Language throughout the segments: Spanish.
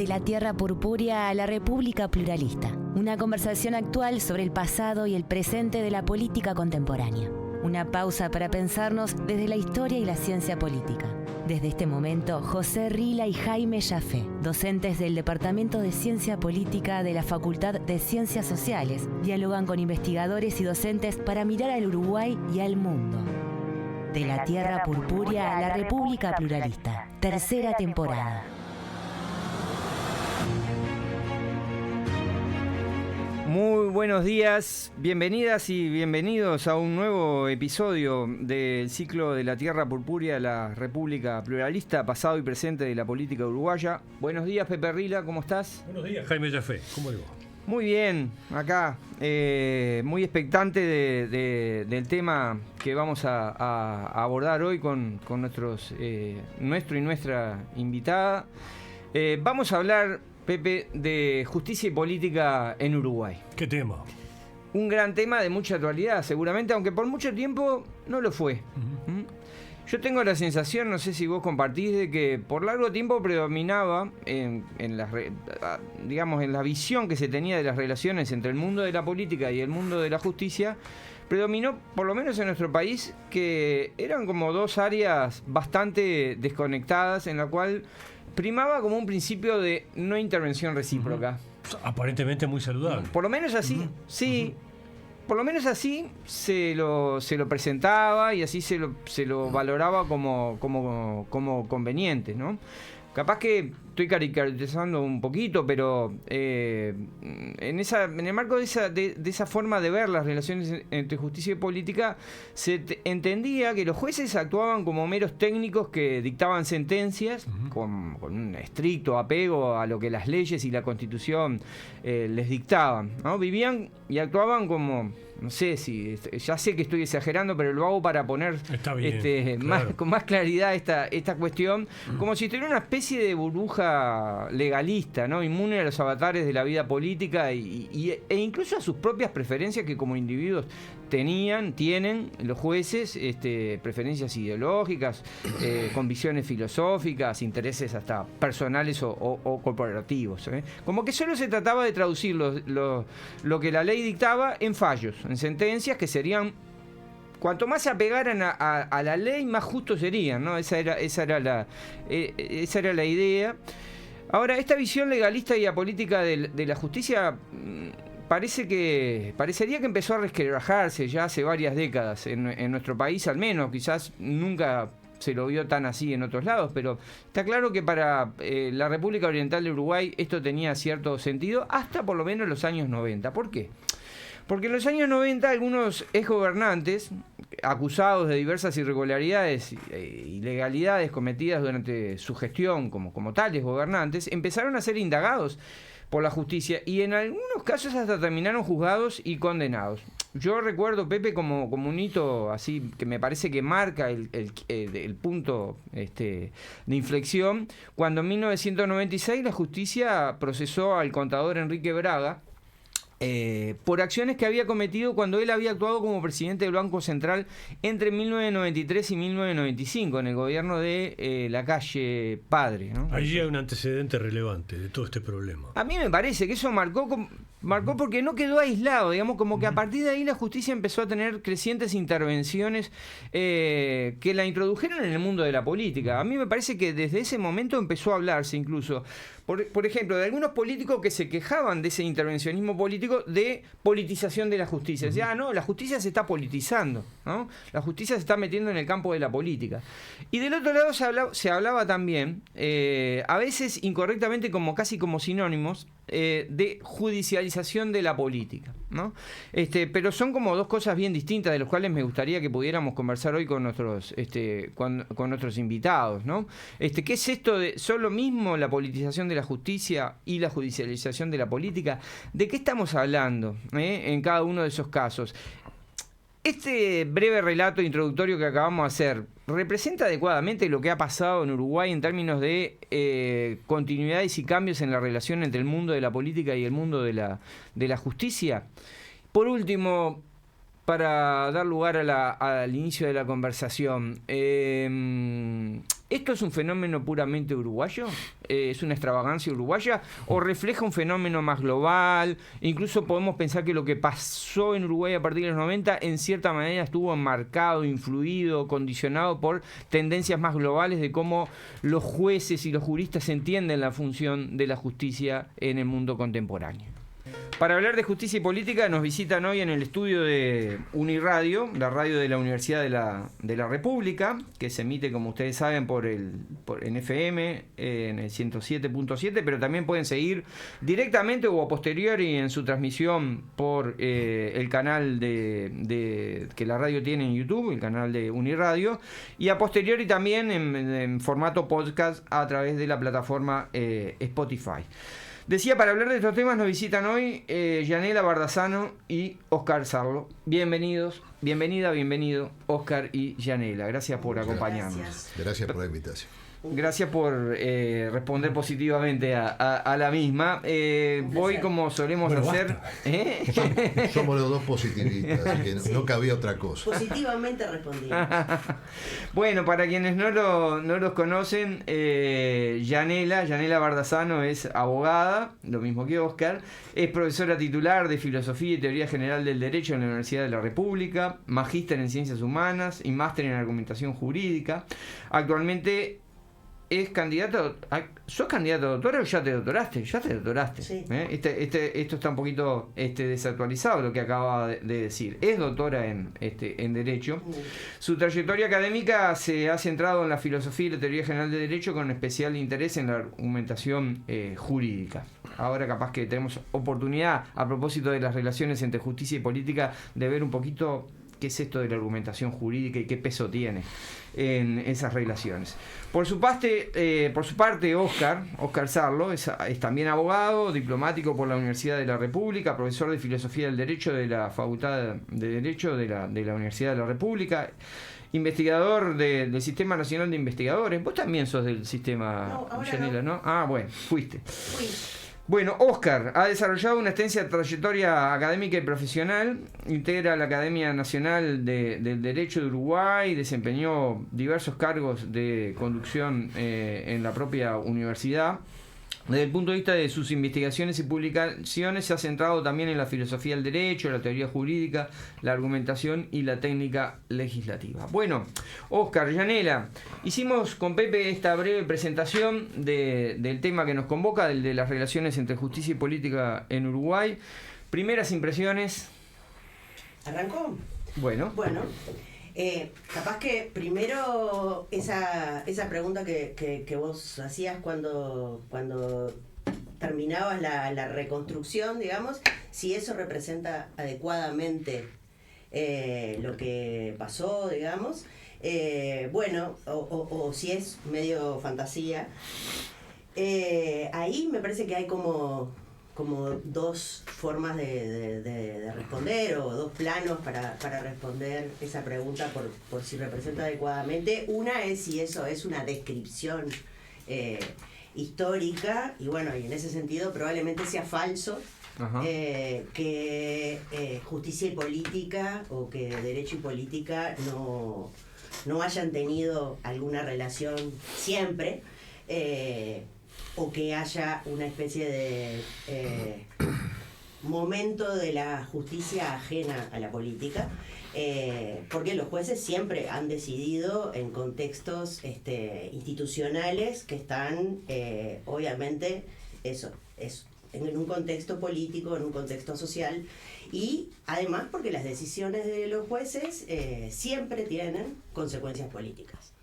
De la tierra purpúrea a la República Pluralista. Una conversación actual sobre el pasado y el presente de la política contemporánea. Una pausa para pensarnos desde la historia y la ciencia política. Desde este momento, José Rila y Jaime Jafé, docentes del Departamento de Ciencia Política de la Facultad de Ciencias Sociales, dialogan con investigadores y docentes para mirar al Uruguay y al mundo. De la tierra purpúrea a la República Pluralista. Tercera temporada. Muy buenos días, bienvenidas y bienvenidos a un nuevo episodio del ciclo de la Tierra Purpúrea, la República Pluralista, pasado y presente de la política uruguaya. Buenos días, Pepe Rila, ¿cómo estás? Buenos días, Jaime Jafé, ¿cómo le va? Muy bien, acá, muy expectante del tema que vamos a abordar hoy con nuestro y nuestra invitada. Vamos a hablar, Pepe, de justicia y política en Uruguay. ¿Qué tema? Un gran tema de mucha actualidad, seguramente, aunque por mucho tiempo no lo fue. Yo tengo la sensación, no sé si vos compartís, de que por largo tiempo predominaba en la visión que se tenía de las relaciones entre el mundo de la política y el mundo de la justicia, predominó, por lo menos en nuestro país, que eran como dos áreas bastante desconectadas, en la cual primaba como un principio de no intervención recíproca. Aparentemente muy saludable. Por lo menos así, sí. Por lo menos así se lo presentaba y así se lo valoraba como conveniente, ¿no? Capaz que estoy caricaturizando un poquito, pero en el marco de esa forma de ver las relaciones entre justicia y política, se entendía que los jueces actuaban como meros técnicos que dictaban sentencias con un estricto apego a lo que las leyes y la Constitución les dictaban, ¿no? Vivían y actuaban como, no sé si, ya sé que estoy exagerando, pero lo hago para poner claro, con más claridad esta cuestión, como si tuviera una especie de burbuja legalista, ¿no? Inmune a los avatares de la vida política e incluso a sus propias preferencias que como individuos tienen los jueces, preferencias ideológicas, convicciones filosóficas, intereses hasta personales o corporativos, ¿eh? Como que solo se trataba de traducir lo que la ley dictaba en fallos, en sentencias que serían, cuanto más se apegaran a la ley, más justos serían, ¿no? Esa era la idea. Ahora, esta visión legalista y apolítica de la justicia parecería que empezó a resquebrajarse ya hace varias décadas en nuestro país, al menos. Quizás nunca se lo vio tan así en otros lados, pero está claro que para la República Oriental de Uruguay esto tenía cierto sentido hasta por lo menos los años 90. ¿Por qué? Porque en los años 90 algunos exgobernantes, acusados de diversas irregularidades e ilegalidades cometidas durante su gestión como tales gobernantes, empezaron a ser indagados por la justicia y en algunos casos hasta terminaron juzgados y condenados. Yo recuerdo, Pepe, como un hito así que me parece que marca el punto de inflexión, cuando en 1996 la justicia procesó al contador Enrique Braga por acciones que había cometido cuando él había actuado como presidente del Banco Central entre 1993 y 1995 en el gobierno de Lacalle Padre, ¿no? Allí hay un antecedente relevante de todo este problema. A mí me parece que eso marcó porque no quedó aislado, digamos, como que a partir de ahí la justicia empezó a tener crecientes intervenciones que la introdujeron en el mundo de la política. A mí me parece que desde ese momento empezó a hablarse incluso, por ejemplo, de algunos políticos que se quejaban de ese intervencionismo político, de politización de la justicia. Decía, no, la justicia se está politizando, ¿no? La justicia se está metiendo en el campo de la política. Y del otro lado se hablaba también, a veces incorrectamente, casi como sinónimos, de judicialización de la política, ¿no? Pero son como dos cosas bien distintas, de las cuales me gustaría que pudiéramos conversar hoy con nuestros invitados, ¿no? ¿Qué es esto de son lo mismo la politización de la justicia y la judicialización de la política? ¿De qué estamos hablando en cada uno de esos casos? Este breve relato introductorio que acabamos de hacer, ¿representa adecuadamente lo que ha pasado en Uruguay en términos de continuidades y cambios en la relación entre el mundo de la política y el mundo de la justicia? Por último, para dar lugar al inicio de la conversación, ¿esto ¿esto es un fenómeno puramente uruguayo? ¿Es una extravagancia uruguaya? ¿O refleja un fenómeno más global? Incluso podemos pensar que lo que pasó en Uruguay a partir de los 90 en cierta manera estuvo enmarcado, influido, condicionado por tendencias más globales de cómo los jueces y los juristas entienden la función de la justicia en el mundo contemporáneo. Para hablar de justicia y política nos visitan hoy en el estudio de Uniradio, la radio de la Universidad de la República, que se emite, como ustedes saben, en FM, en el 107.7, pero también pueden seguir directamente o a posteriori en su transmisión por el canal que la radio tiene en YouTube, el canal de Uniradio, y a posteriori también en formato podcast a través de la plataforma Spotify. Decía, para hablar de estos temas nos visitan hoy Yanela Bardazano y Óscar Sarlo. Bienvenido, Óscar y Yanela. Gracias por acompañarnos. Gracias por la invitación. Gracias por responder positivamente a la misma. Voy como solemos hacer. Somos los dos positivistas, así que no cabía otra cosa. Positivamente respondimos. Bueno, para quienes no los conocen, Yanela Bardazano es abogada, lo mismo que Óscar, es profesora titular de Filosofía y Teoría General del Derecho en la Universidad de la República, magíster en Ciencias Humanas y máster en Argumentación Jurídica. Actualmente es candidato. ¿Sos candidato a doctora o ya te doctoraste? Ya te doctoraste. Sí. Esto está un poquito desactualizado lo que acaba de decir. Es doctora en Derecho. Su trayectoria académica se ha centrado en la filosofía y la teoría general de Derecho con especial interés en la argumentación jurídica. Ahora capaz que tenemos oportunidad, a propósito de las relaciones entre justicia y política, de ver un poquito qué es esto de la argumentación jurídica y qué peso tiene en esas relaciones. Por su parte, Óscar Sarlo es también abogado, diplomático por la Universidad de la República, profesor de Filosofía del Derecho de la Facultad de Derecho de la Universidad de la República, investigador del Sistema Nacional de Investigadores. Vos también sos del sistema, Yanela, ¿no? Ah, bueno, fuiste. Fui. Bueno, Óscar ha desarrollado una extensa trayectoria académica y profesional, integra la Academia Nacional del Derecho de Uruguay, desempeñó diversos cargos de conducción en la propia universidad. Desde el punto de vista de sus investigaciones y publicaciones se ha centrado también en la filosofía del derecho, la teoría jurídica, la argumentación y la técnica legislativa. Bueno, Óscar, Yanela, hicimos con Pepe esta breve presentación del tema que nos convoca, del de las relaciones entre justicia y política en Uruguay. Primeras impresiones. ¿Arrancó? Bueno. Capaz que primero esa pregunta que vos hacías cuando terminabas la reconstrucción, digamos, si eso representa adecuadamente lo que pasó, digamos, o si es medio fantasía. Ahí me parece que hay como dos formas de responder, o dos planos para responder esa pregunta por si representa adecuadamente. Una es si eso es una descripción histórica, y en ese sentido probablemente sea falso. Que justicia y política, o que derecho y política no hayan tenido alguna relación siempre, o que haya una especie de momento de la justicia ajena a la política, porque los jueces siempre han decidido en contextos institucionales que están, obviamente, en un contexto político, en un contexto social, y además porque las decisiones de los jueces siempre tienen consecuencias políticas.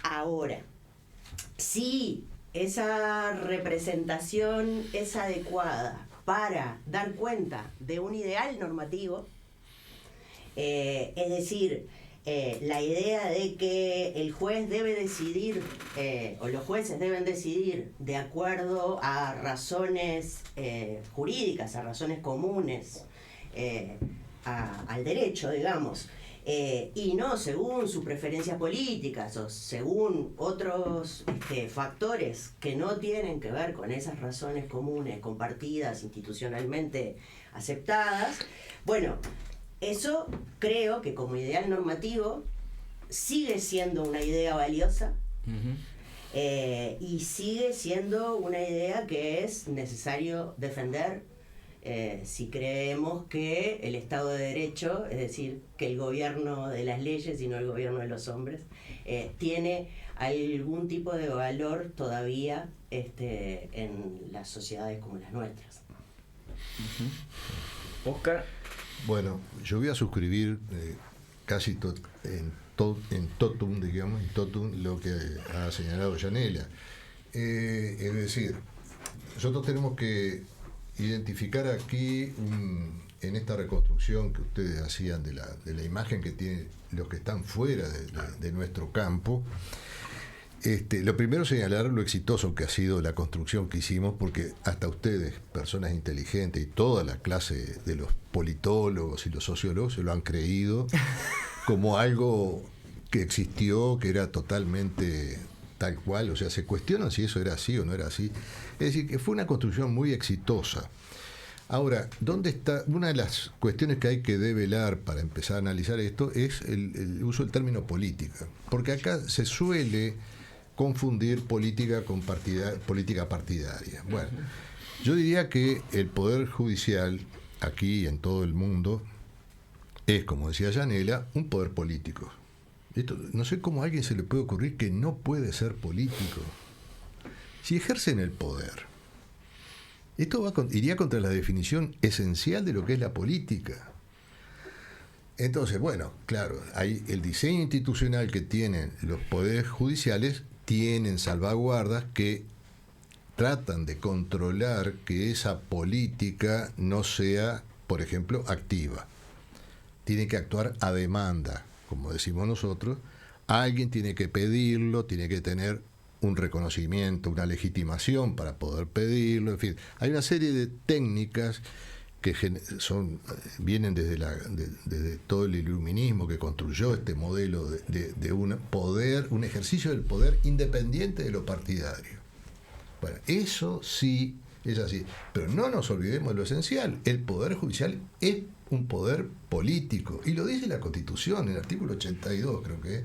Ahora, si esa representación es adecuada para dar cuenta de un ideal normativo, es decir, la idea de que el juez debe decidir, o los jueces deben decidir de acuerdo a razones jurídicas, a razones comunes al derecho, digamos, y no según sus preferencias políticas o según otros factores que no tienen que ver con esas razones comunes, compartidas, institucionalmente aceptadas. Eso creo que como ideal normativo sigue siendo una idea valiosa, Y sigue siendo una idea que es necesario defender si creemos que el Estado de Derecho, es decir, que el gobierno de las leyes y no el gobierno de los hombres, tiene algún tipo de valor todavía en las sociedades como las nuestras. Oscar. Bueno, yo voy a suscribir casi en totum, digamos, en totum lo que ha señalado Yanela. Es decir, nosotros tenemos que identificar aquí, en esta reconstrucción que ustedes hacían de la imagen que tienen los que están fuera de nuestro campo, lo primero es señalar lo exitoso que ha sido la construcción que hicimos, porque hasta ustedes, personas inteligentes, y toda la clase de los politólogos y los sociólogos se lo han creído como algo que existió, que era totalmente tal cual, o sea, se cuestionan si eso era así o no era así. Es decir, que fue una construcción muy exitosa. Ahora, ¿dónde está? Una de las cuestiones que hay que develar para empezar a analizar esto es el uso del término política, porque acá se suele confundir política con política partidaria. Bueno, yo diría que el Poder Judicial, aquí y en todo el mundo, es, como decía Yanela, un poder político. Esto, no sé cómo a alguien se le puede ocurrir que no puede ser político. Si ejercen el poder, esto iría contra la definición esencial de lo que es la política. Entonces, bueno, claro, hay el diseño institucional que tienen los poderes judiciales, tienen salvaguardas que tratan de controlar que esa política no sea, por ejemplo, activa. Tiene que actuar a demanda, como decimos nosotros. Alguien tiene que pedirlo, tiene que tener un reconocimiento, una legitimación para poder pedirlo, en fin. Hay una serie de técnicas que vienen desde todo el iluminismo que construyó este modelo de un poder, un ejercicio del poder independiente de lo partidario. Bueno, eso sí es así, pero no nos olvidemos de lo esencial: el Poder Judicial es un poder político, y lo dice la Constitución, el artículo 82 creo que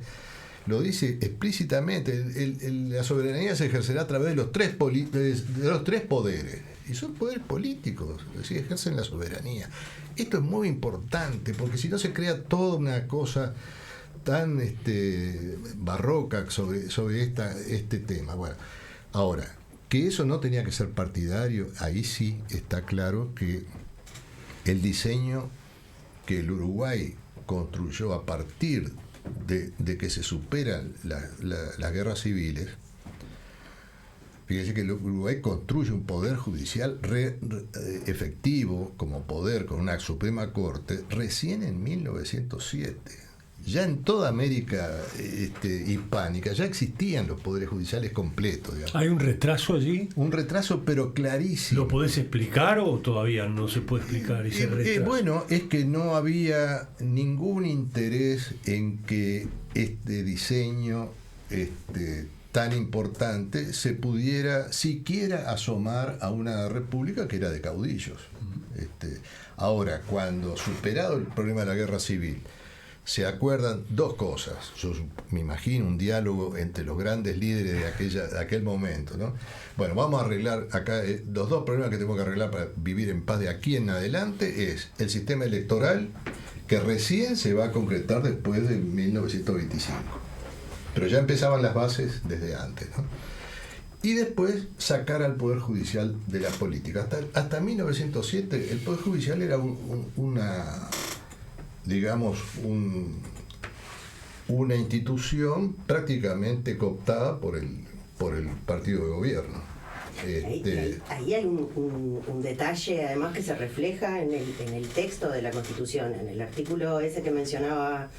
lo dice explícitamente. La soberanía se ejercerá a través de los tres poderes, y son poderes políticos, es decir, ejercen la soberanía. Esto es muy importante, porque si no se crea toda una cosa tan barroca sobre este tema. Bueno, ahora, que eso no tenía que ser partidario, ahí sí está claro que el diseño que el Uruguay construyó a partir de que se superan las guerras civiles. Fíjense que el Uruguay construye un poder judicial efectivo como poder, con una Suprema Corte, recién en 1907. Ya en toda América hispánica ya existían los poderes judiciales completos, digamos. ¿Hay un retraso allí? Un retraso, pero clarísimo. ¿Lo podés explicar o todavía no se puede explicar ese retraso? Bueno, es que no había ningún interés en que este diseño tan importante se pudiera siquiera asomar a una república que era de caudillos. Ahora, cuando superado el problema de la guerra civil, se acuerdan dos cosas. Yo me imagino un diálogo entre los grandes líderes de aquel momento, ¿no? Bueno, vamos a arreglar acá los dos problemas que tenemos que arreglar para vivir en paz de aquí en adelante. Es el sistema electoral, que recién se va a concretar después de 1925, pero ya empezaban las bases desde antes, ¿no? Y después sacar al Poder Judicial de la política. Hasta 1907 el Poder Judicial era una institución prácticamente cooptada por el partido de gobierno. Ahí hay un detalle además que se refleja en el texto de la Constitución, en el artículo ese que mencionaba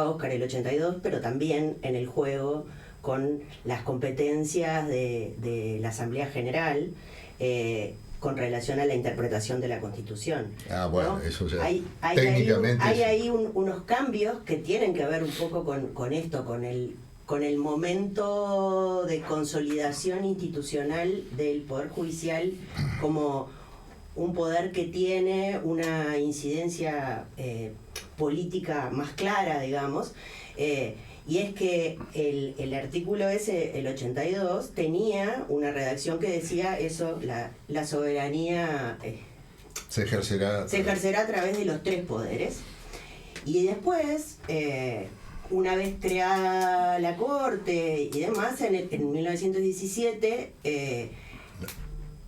Oscar, el 82, pero también en el juego con las competencias de la Asamblea General, con relación a la interpretación de la Constitución. Bueno, ¿no? Eso ya técnicamente hay ahí unos cambios que tienen que ver un poco con esto, con el momento de consolidación institucional del Poder Judicial como un poder que tiene una incidencia política más clara, digamos, Y es que el artículo ese, el 82, tenía una redacción que decía eso, la soberanía se ejercerá a través de los 3 poderes. Y después, una vez creada la Corte y demás, en 1917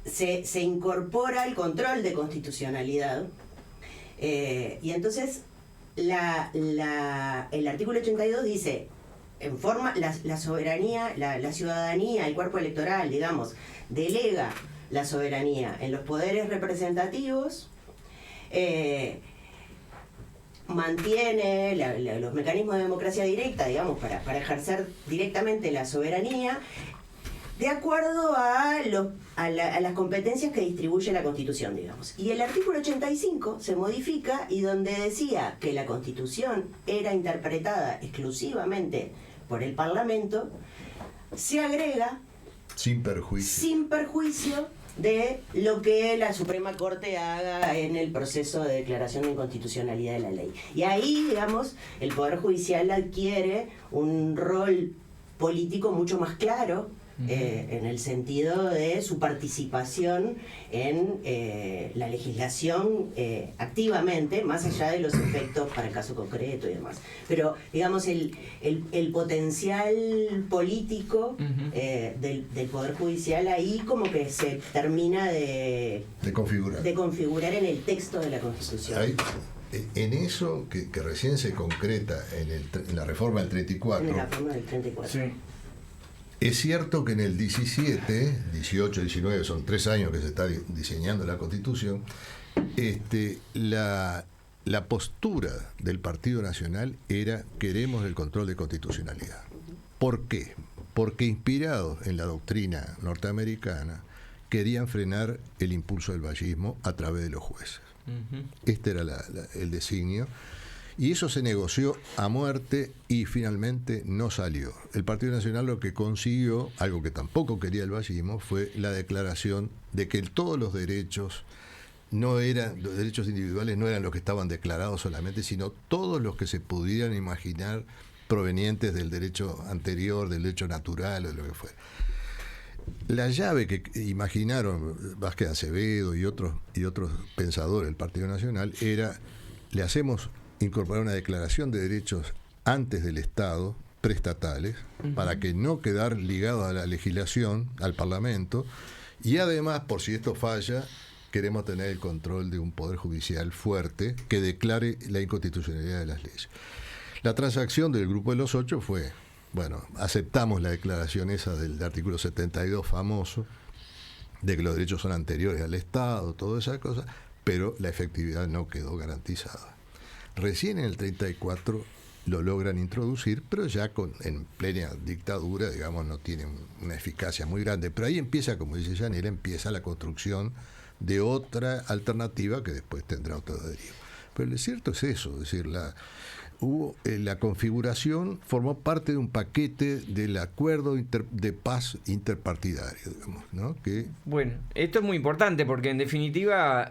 se incorpora el control de constitucionalidad. Y entonces el artículo 82 dice, en forma, la soberanía, la ciudadanía, el cuerpo electoral, digamos, delega la soberanía en los poderes representativos, mantiene los mecanismos de democracia directa, digamos, para ejercer directamente la soberanía, de acuerdo a las competencias que distribuye la Constitución, digamos. Y el artículo 85 se modifica, y donde decía que la Constitución era interpretada exclusivamente por el Parlamento, se agrega sin perjuicio de lo que la Suprema Corte haga en el proceso de declaración de inconstitucionalidad de la ley. Y ahí, digamos, el Poder Judicial adquiere un rol político mucho más claro, en el sentido de su participación en la legislación activamente, más allá de los efectos para el caso concreto y demás. Pero, digamos, el potencial político del Poder Judicial ahí como que se termina de configurar en el texto de la Constitución. En eso que recién se concreta en la reforma del 34. En la reforma del 34. Sí. Es cierto que en el 17, 18, 19, son 3 años que se está diseñando la Constitución, la postura del Partido Nacional era: queremos el control de constitucionalidad. ¿Por qué? Porque inspirados en la doctrina norteamericana, querían frenar el impulso del vallismo a través de los jueces. Este era el designio. Y eso se negoció a muerte y finalmente no salió. El Partido Nacional lo que consiguió, algo que tampoco quería el vallismo, fue la declaración de que todos los derechos los derechos individuales no eran los que estaban declarados solamente, sino todos los que se pudieran imaginar provenientes del derecho anterior, del derecho natural o de lo que fuera. La llave que imaginaron Vázquez Acevedo y otros pensadores del Partido Nacional era: le hacemos incorporar una declaración de derechos antes del Estado, preestatales, para que no quedar ligado a la legislación, al Parlamento, y además, por si esto falla, queremos tener el control de un Poder Judicial fuerte que declare la inconstitucionalidad de las leyes. La transacción del Grupo de los 8 fue, bueno, aceptamos la declaración esa del artículo 72 famoso, de que los derechos son anteriores al Estado, todas esas cosas, pero la efectividad no quedó garantizada. Recién en el 34 lo logran introducir, pero ya en plena dictadura, digamos, no tiene una eficacia muy grande. Pero ahí empieza, como dice Yanela, empieza la construcción de otra alternativa que después tendrá otro derivo. Pero lo cierto es eso, es decir, la configuración formó parte de un paquete del acuerdo de paz interpartidario, digamos, ¿no? Bueno, esto es muy importante porque en definitiva,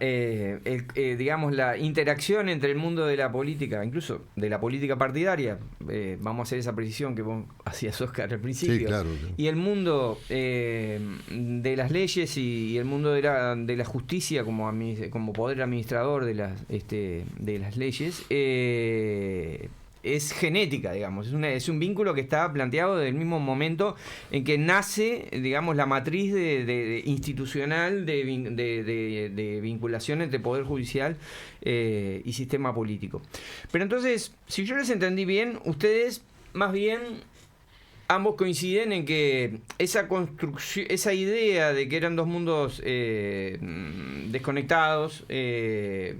digamos, la interacción entre el mundo de la política, incluso de la política partidaria, vamos a hacer esa precisión que vos hacías, Oscar, al principio, sí, claro. Y el mundo de las leyes y el mundo de la justicia como poder administrador de las leyes, es genética, digamos, es un vínculo que está planteado desde el mismo momento en que nace, digamos, la matriz institucional de vinculación entre Poder Judicial y sistema político. Pero entonces, si yo les entendí bien, ustedes más bien ambos coinciden en que esa construcción, esa idea de que eran dos mundos desconectados,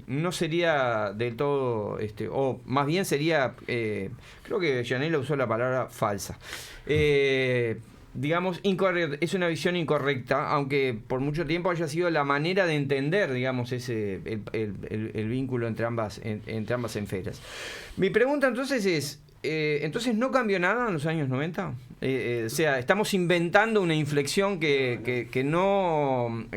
no sería del todo, o más bien sería, creo que Yanela usó la palabra falsa. Digamos, es una visión incorrecta, aunque por mucho tiempo haya sido la manera de entender, digamos, el vínculo entre ambas esferas. Mi pregunta entonces es, entonces no cambió nada en los años 90, o sea, estamos inventando una inflexión que no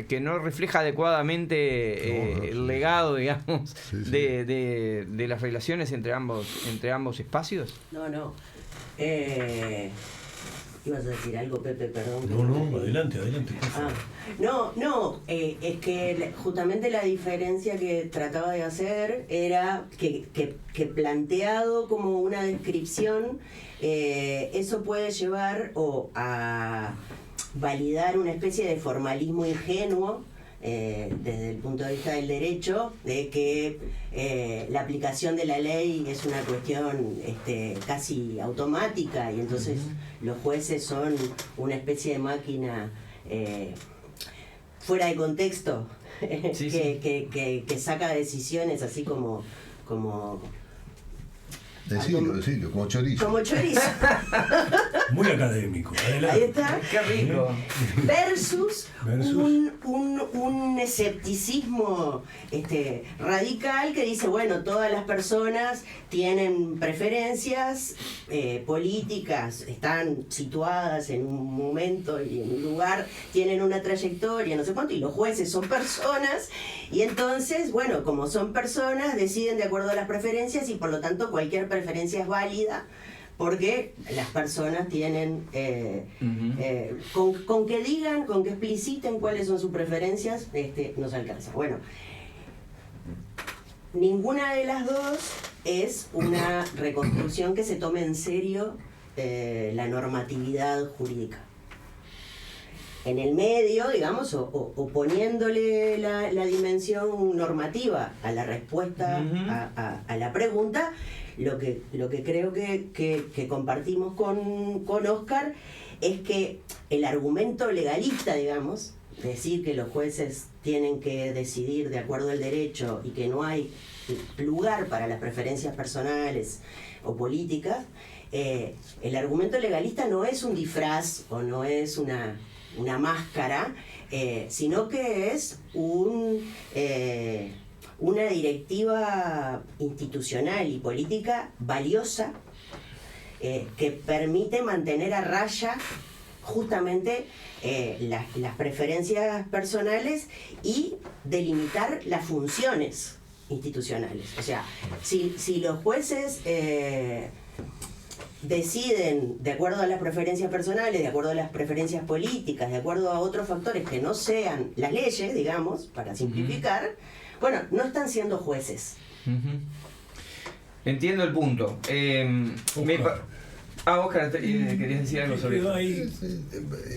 refleja adecuadamente el legado, digamos, sí. de las relaciones entre ambos espacios. No. ¿Ibas a decir algo, Pepe? Perdón. No, adelante, por favor. Es que justamente la diferencia que trataba de hacer era que planteado como una descripción, eso puede llevar a validar una especie de formalismo ingenuo, desde el punto de vista del derecho, de que la aplicación de la ley es una cuestión casi automática y entonces los jueces son una especie de máquina fuera de contexto que saca decisiones así como Decilo, como chorizo. Como chorizo. Muy académico. Adelante. Ahí está. Qué rico. Versus un escepticismo radical que dice, bueno, todas las personas tienen preferencias políticas, están situadas en un momento y en un lugar, tienen una trayectoria, no sé cuánto, y los jueces son personas, y entonces, bueno, como son personas, deciden de acuerdo a las preferencias y por lo tanto cualquier preferencia es válida, porque las personas tienen, con que digan, con que expliciten cuáles son sus preferencias, nos alcanza. Bueno, ninguna de las dos es una reconstrucción que se tome en serio la normatividad jurídica. En el medio, digamos, o poniéndole la dimensión normativa a la respuesta a la pregunta, lo que creo que compartimos con Oscar es que el argumento legalista, digamos, decir que los jueces tienen que decidir de acuerdo al derecho y que no hay lugar para las preferencias personales o políticas, el argumento legalista no es un disfraz o no es una máscara, sino que es una directiva institucional y política valiosa que permite mantener a raya justamente las preferencias personales y delimitar las funciones institucionales. O sea, si los jueces deciden de acuerdo a las preferencias personales, de acuerdo a las preferencias políticas, de acuerdo a otros factores que no sean las leyes, digamos, para simplificar, bueno, no están siendo jueces. Entiendo el punto. Oscar, querías decir algo sobre eso.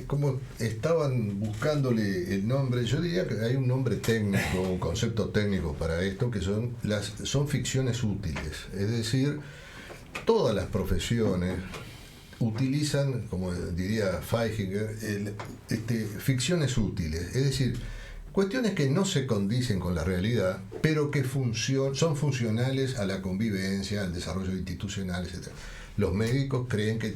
Como estaban buscándole el nombre, yo diría que hay un nombre técnico, un concepto técnico para esto, que son ficciones útiles. Es decir, todas las profesiones utilizan, como diría Feichinger, ficciones útiles. Es decir, cuestiones que no se condicen con la realidad, pero que son funcionales a la convivencia, al desarrollo institucional, etc. Los médicos creen que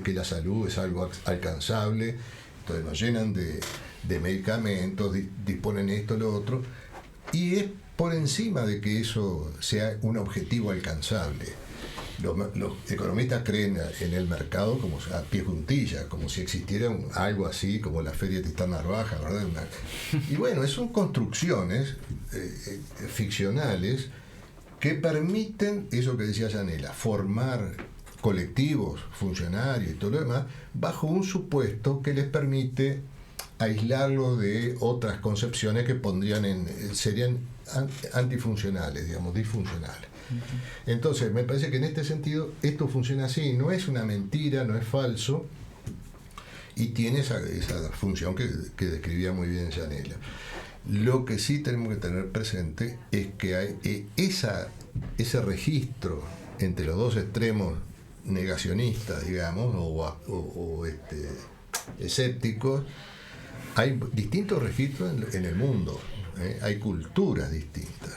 que la salud es algo alcanzable, entonces nos llenan de medicamentos, disponen esto, lo otro, y es por encima de que eso sea un objetivo alcanzable. Los economistas creen en el mercado como a pie juntilla, como si existiera algo así como la Feria Tristán Narvaja, ¿verdad? Y bueno, son construcciones ficcionales que permiten, eso que decía Yanela, formar colectivos, funcionarios y todo lo demás, bajo un supuesto que les permite aislarlo de otras concepciones que serían antifuncionales, digamos, disfuncionales. Entonces, me parece que en este sentido esto funciona así, no es una mentira, no es falso, y tiene esa función que describía muy bien Yanela. Lo que sí tenemos que tener presente es que hay ese registro entre los dos extremos negacionistas, digamos, o escépticos. Hay distintos registros en el mundo, hay culturas distintas.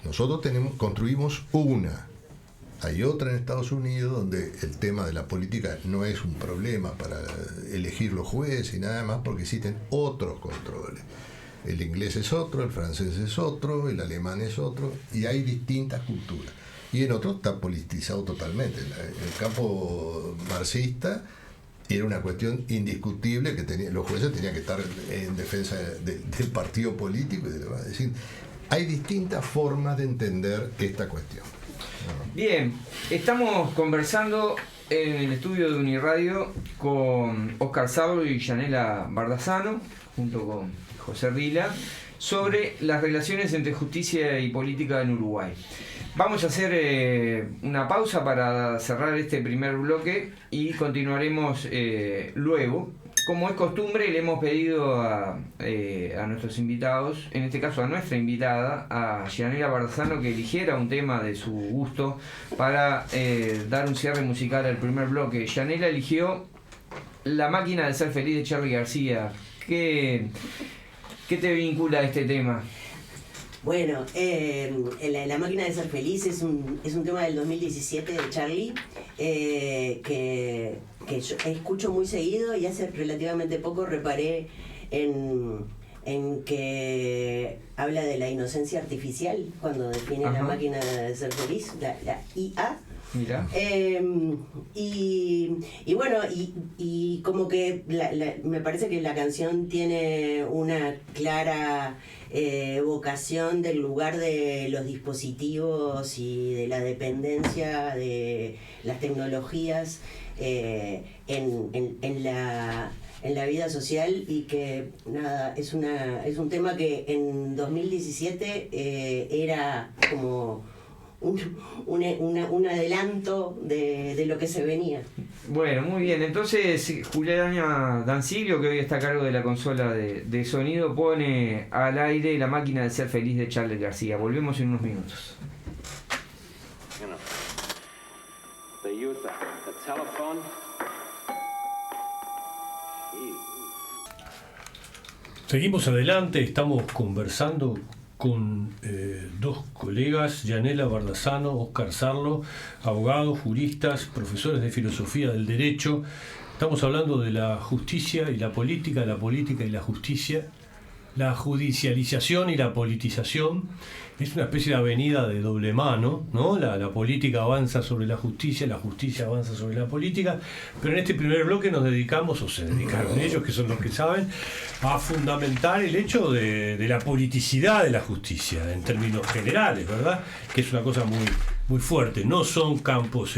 Nosotros construimos una. Hay otra en Estados Unidos donde el tema de la política no es un problema para elegir los jueces y nada más, porque existen otros controles. El inglés es otro, el francés es otro, el alemán es otro, y hay distintas culturas. Y en otro está politizado totalmente. En el campo marxista era una cuestión indiscutible que los jueces tenían que estar en defensa del partido político y de demás. Es decir, hay distintas formas de entender esta cuestión. Bien, estamos conversando en el estudio de Uniradio con Oscar Sarlo y Yanela Bardazano, junto con José Rila, sobre las relaciones entre justicia y política en Uruguay. Vamos a hacer una pausa para cerrar este primer bloque y continuaremos luego. Como es costumbre, le hemos pedido a nuestros invitados, en este caso a nuestra invitada, a Yanela Bardazano, que eligiera un tema de su gusto para dar un cierre musical al primer bloque. Yanela eligió La máquina de ser feliz de Charly García. ¿Qué te vincula a este tema? Bueno, la máquina de ser feliz es un tema del 2017 de Charly, que yo escucho muy seguido, y hace relativamente poco reparé en que habla de la inocencia artificial cuando define la máquina de ser feliz, la IA. Mira. Y bueno, y como que me parece que la canción tiene una clara evocación del lugar de los dispositivos y de la dependencia de las tecnologías en la vida social, y que nada, es un tema que en 2017 era como un adelanto de lo que se venía. Bueno, muy bien. Entonces, Juliana Dancilio, que hoy está a cargo de la consola de sonido, pone al aire La máquina de ser feliz de Charly García. Volvemos en unos minutos. Seguimos adelante, estamos conversando con dos colegas, Yanela Bardazano, Oscar Sarlo, abogados, juristas, profesores de filosofía del derecho. Estamos hablando de la justicia y la política y la justicia, la judicialización y la politización. Es una especie de avenida de doble mano, ¿no? La política avanza sobre la justicia avanza sobre la política, pero en este primer bloque nos dedicamos, o se dedicaron ellos, que son los que saben, a fundamentar el hecho de la politicidad de la justicia, en términos generales, ¿verdad? Que es una cosa muy fuerte. No son campos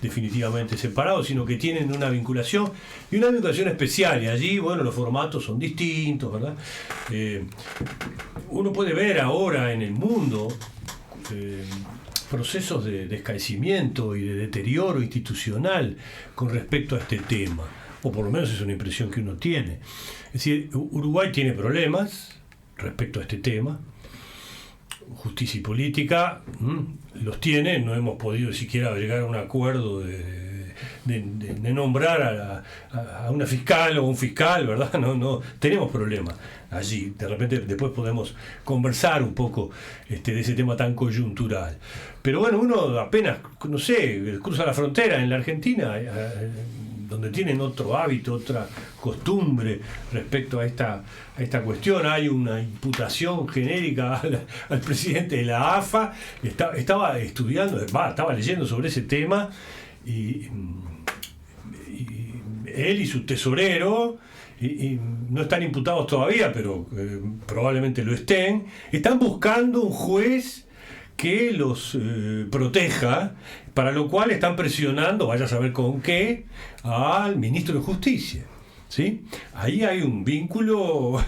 definitivamente separados, sino que tienen una vinculación, y una vinculación especial, y allí, bueno, los formatos son distintos, ¿verdad? Uno puede ver ahora en el mundo procesos de descaecimiento y de deterioro institucional con respecto a este tema, o por lo menos es una impresión que uno tiene. Es decir, Uruguay tiene problemas respecto a este tema, justicia y política los tiene. No hemos podido siquiera llegar a un acuerdo de nombrar a una fiscal o un fiscal, ¿verdad? No tenemos problemas allí. De repente después podemos conversar un poco de ese tema tan coyuntural. Pero bueno, uno apenas, no sé, cruza la frontera en la Argentina, donde tienen otro hábito, otra costumbre respecto a esta cuestión. Hay una imputación genérica al presidente de la AFA. Estaba leyendo sobre ese tema, y él y su tesorero, y no están imputados todavía, pero probablemente lo estén buscando un juez que los proteja, para lo cual están presionando, vaya a saber con qué, al ministro de Justicia, ¿sí? Ahí hay un vínculo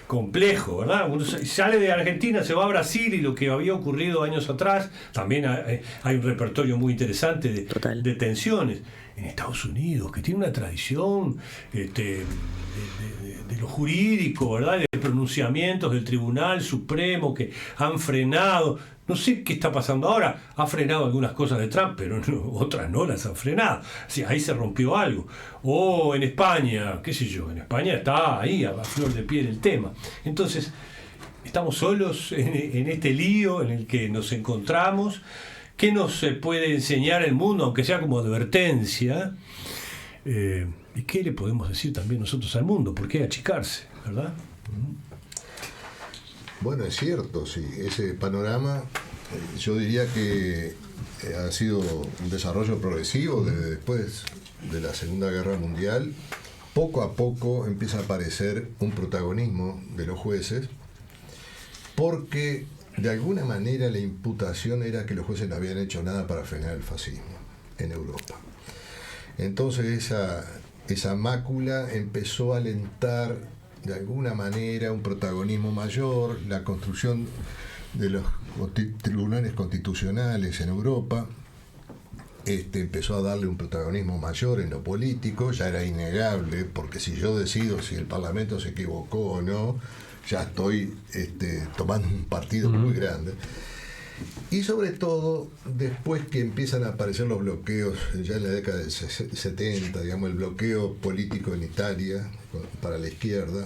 complejo, ¿verdad? Uno sale de Argentina, se va a Brasil, y lo que había ocurrido años atrás, también hay un repertorio muy interesante de tensiones. En Estados Unidos, que tiene una tradición de lo jurídico, ¿verdad? De pronunciamientos del Tribunal Supremo que han frenado. No sé qué está pasando ahora. Ha frenado algunas cosas de Trump, pero otras no las han frenado. O sea, ahí se rompió algo. O en España, qué sé yo, en España está ahí a flor de piel el tema. Entonces, estamos solos en este lío en el que nos encontramos. ¿Qué nos puede enseñar el mundo, aunque sea como advertencia? ¿Y qué le podemos decir también nosotros al mundo? ¿Por qué achicarse, verdad? Bueno, es cierto, sí. Ese panorama, yo diría que ha sido un desarrollo progresivo desde después de la Segunda Guerra Mundial. Poco a poco empieza a aparecer un protagonismo de los jueces, porque de alguna manera la imputación era que los jueces no habían hecho nada para frenar el fascismo en Europa. Entonces esa mácula empezó a alentar de alguna manera un protagonismo mayor, la construcción de los tribunales constitucionales en Europa empezó a darle un protagonismo mayor en lo político, ya era innegable, porque si yo decido si el Parlamento se equivocó o no, ya estoy tomando un partido muy grande. Y sobre todo, después que empiezan a aparecer los bloqueos, ya en la década del 70, digamos, el bloqueo político en Italia para la izquierda,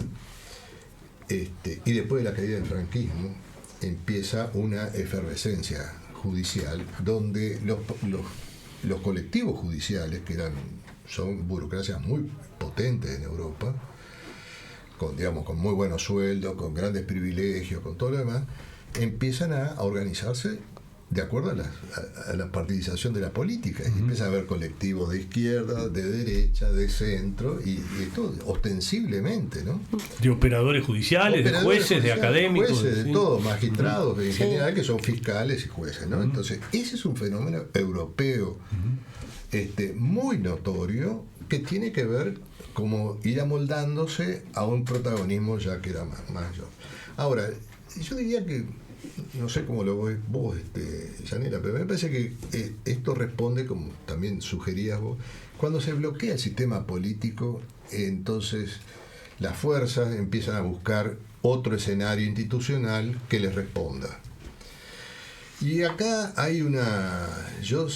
y después de la caída del franquismo, empieza una efervescencia judicial donde los colectivos judiciales, que son burocracias muy potentes en Europa, con muy buenos sueldos, con grandes privilegios, con todo lo demás, empiezan a organizarse de acuerdo a la partidización de la política. Y empieza a haber colectivos de izquierda, de derecha, de centro, y esto ostensiblemente, ¿no? De operadores judiciales, de jueces, de académicos. Jueces, de todo, magistrados en general, que son fiscales y jueces, ¿no? Entonces, ese es un fenómeno europeo muy notorio, que tiene que ver como ir amoldándose a un protagonismo ya que era mayor. Ahora, yo diría que, no sé cómo lo ves vos, Yanela, pero me parece que esto responde, como también sugerías vos, cuando se bloquea el sistema político, entonces las fuerzas empiezan a buscar otro escenario institucional que les responda. Y acá hay yo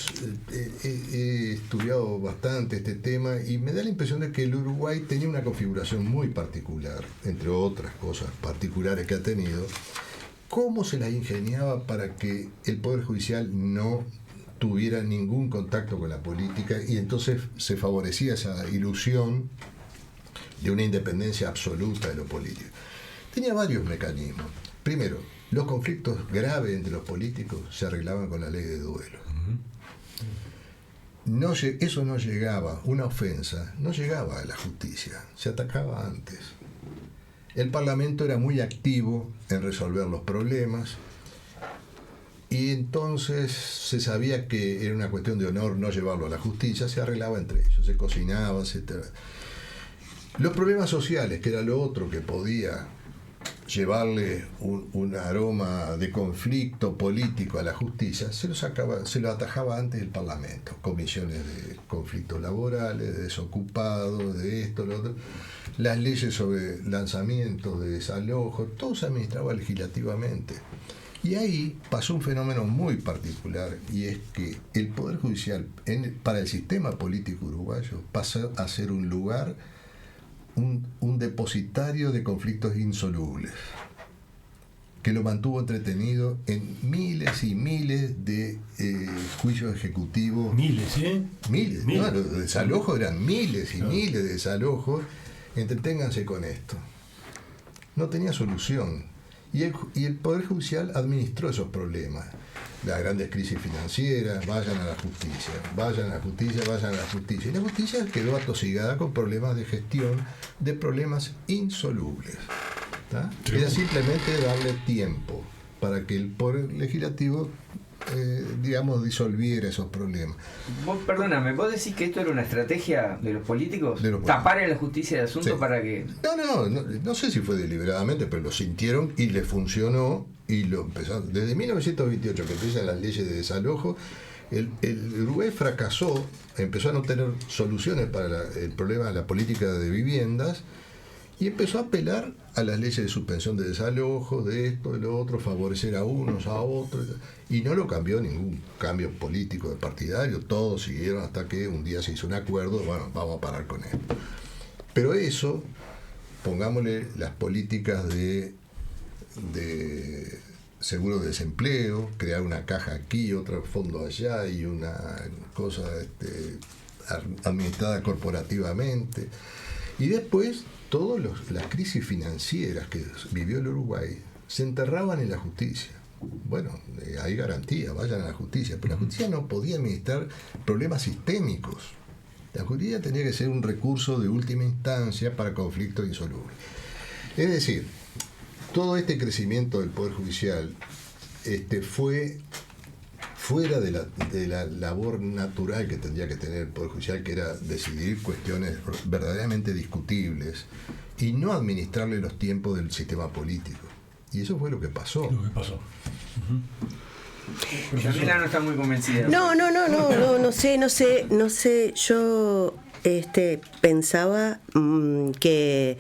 he estudiado bastante este tema y me da la impresión de que el Uruguay tenía una configuración muy particular, entre otras cosas particulares que ha tenido. ¿Cómo se las ingeniaba para que el Poder Judicial no tuviera ningún contacto con la política y entonces se favorecía esa ilusión de una independencia absoluta de lo político? Tenía varios mecanismos. Primero, los conflictos graves entre los políticos se arreglaban con la ley de duelo. Eso no llegaba, una ofensa, no llegaba a la justicia, se atacaba antes. El Parlamento era muy activo en resolver los problemas y entonces se sabía que era una cuestión de honor no llevarlo a la justicia, se arreglaba entre ellos, se cocinaba, etc. Los problemas sociales, que era lo otro que podía llevarle un aroma de conflicto político a la justicia, se lo atajaba antes el Parlamento, comisiones de conflictos laborales, de desocupados, de esto, lo otro, las leyes sobre lanzamientos de desalojo, todo se administraba legislativamente. Y ahí pasó un fenómeno muy particular, y es que el Poder Judicial para el sistema político uruguayo pasó a ser un lugar, un depositario de conflictos insolubles, que lo mantuvo entretenido en miles y miles de juicios ejecutivos. Miles. No, los desalojos eran miles y miles de desalojos. Entreténganse con esto. No tenía solución. Y el Poder Judicial administró esos problemas. Las grandes crisis financieras, vayan a la justicia, vayan a la justicia, vayan a la justicia. Y la justicia quedó atosigada con problemas de gestión, de problemas insolubles. Era simplemente darle tiempo para que el Poder Legislativo, disolviera esos problemas. Perdóname, ¿vos decís que esto era una estrategia de los políticos? ¿Tapar a la justicia el asunto para que...? No sé si fue deliberadamente, pero lo sintieron y les funcionó y lo empezaron. Desde 1928, que empiezan las leyes de desalojo, el Uruguay fracasó, empezó a no tener soluciones para el problema de la política de viviendas y empezó a apelar a las leyes de suspensión de desalojos, de esto, de lo otro, favorecer a unos, a otros, y no lo cambió ningún cambio político de partidario, todos siguieron hasta que un día se hizo un acuerdo, bueno, vamos a parar con esto. Pero eso, pongámosle las políticas de seguro de desempleo, crear una caja aquí, otro fondo allá y una cosa administrada corporativamente. Y después, todas las crisis financieras que vivió el Uruguay se enterraban en la justicia. Bueno, hay garantía, vayan a la justicia, pero la justicia no podía administrar problemas sistémicos. La justicia tenía que ser un recurso de última instancia para conflictos insolubles. Es decir, todo este crecimiento del Poder Judicial fue fuera de la labor natural que tendría que tener el Poder Judicial, que era decidir cuestiones verdaderamente discutibles y no administrarle los tiempos del sistema político. Y eso fue lo que pasó. Yanela no está muy convencida. No sé. Yo pensaba que